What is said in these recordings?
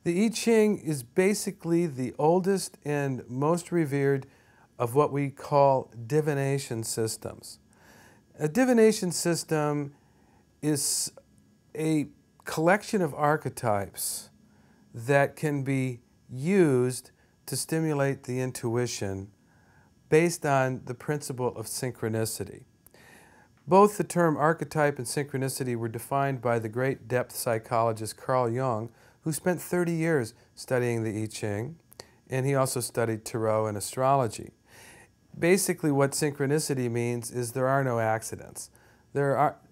The I-Ching is basically the oldest and most revered of what we call divination systems. A divination system is a collection of archetypes that can be used to stimulate the intuition based on the principle of synchronicity. Both the term archetype and synchronicity were defined by the great depth psychologist Carl Jung, who spent 30 years studying the I-Ching, and he also studied tarot and astrology. Basically, what synchronicity means is there are no accidents.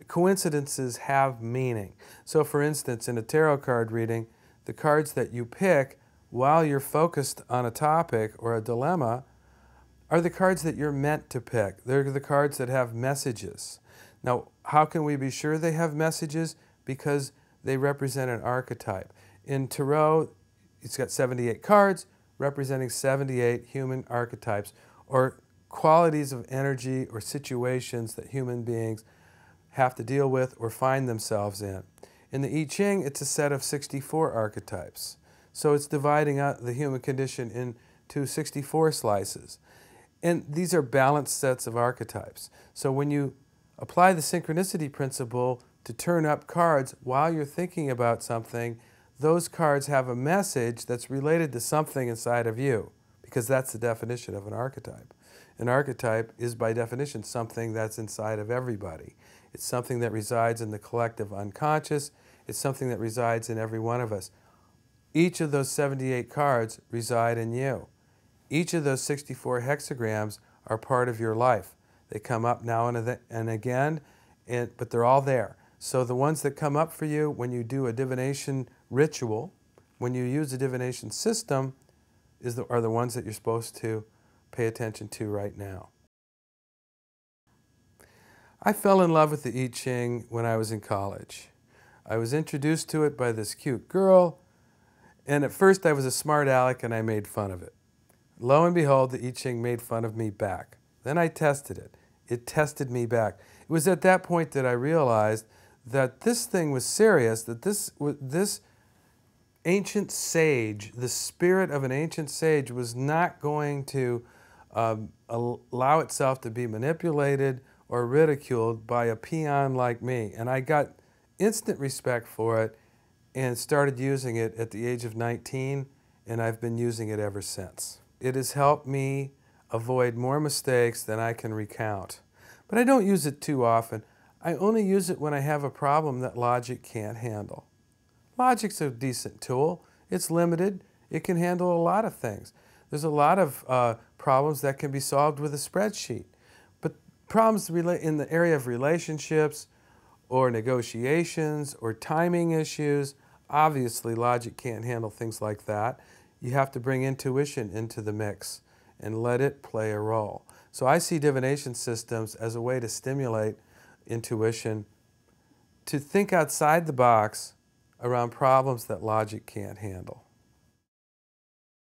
Coincidences have meaning. So for instance, in a tarot card reading, the cards that you pick while you're focused on a topic or a dilemma are the cards that you're meant to pick. They're the cards that have messages. Now, how can we be sure they have messages? Because they represent an archetype. In tarot, it's got 78 cards representing 78 human archetypes, or qualities of energy or situations that human beings have to deal with or find themselves in. In the I-Ching, it's a set of 64 archetypes. So it's dividing out the human condition into 64 slices. And these are balanced sets of archetypes. So when you apply the synchronicity principle to turn up cards while you're thinking about something, those cards have a message that's related to something inside of you, because that's the definition of an archetype. An archetype is, by definition, something that's inside of everybody. It's something that resides in the collective unconscious. It's something that resides in every one of us. Each of those 78 cards reside in you. Each of those 64 hexagrams are part of your life. They come up now and again, but they're all there. So the ones that come up for you when you do a divination ritual, when you use a divination system, are the ones that you're supposed to pay attention to right now. I fell in love with the I-Ching when I was in college. I was introduced to it by this cute girl, and at first I was a smart aleck and I made fun of it. Lo and behold, the I-Ching made fun of me back. Then I tested it. It tested me back. It was at that point that I realized that this thing was serious, that this ancient sage, the spirit of an ancient sage, was not going to allow itself to be manipulated or ridiculed by a peon like me. And I got instant respect for it and started using it at the age of 19, and I've been using it ever since. It has helped me avoid more mistakes than I can recount. But I don't use it too often. I only use it when I have a problem that logic can't handle. Logic's a decent tool. It's limited. It can handle a lot of things. There's a lot of problems that can be solved with a spreadsheet. But problems in the area of relationships or negotiations or timing issues, obviously logic can't handle things like that. You have to bring intuition into the mix and let it play a role. So I see divination systems as a way to stimulate intuition, to think outside the box around problems that logic can't handle.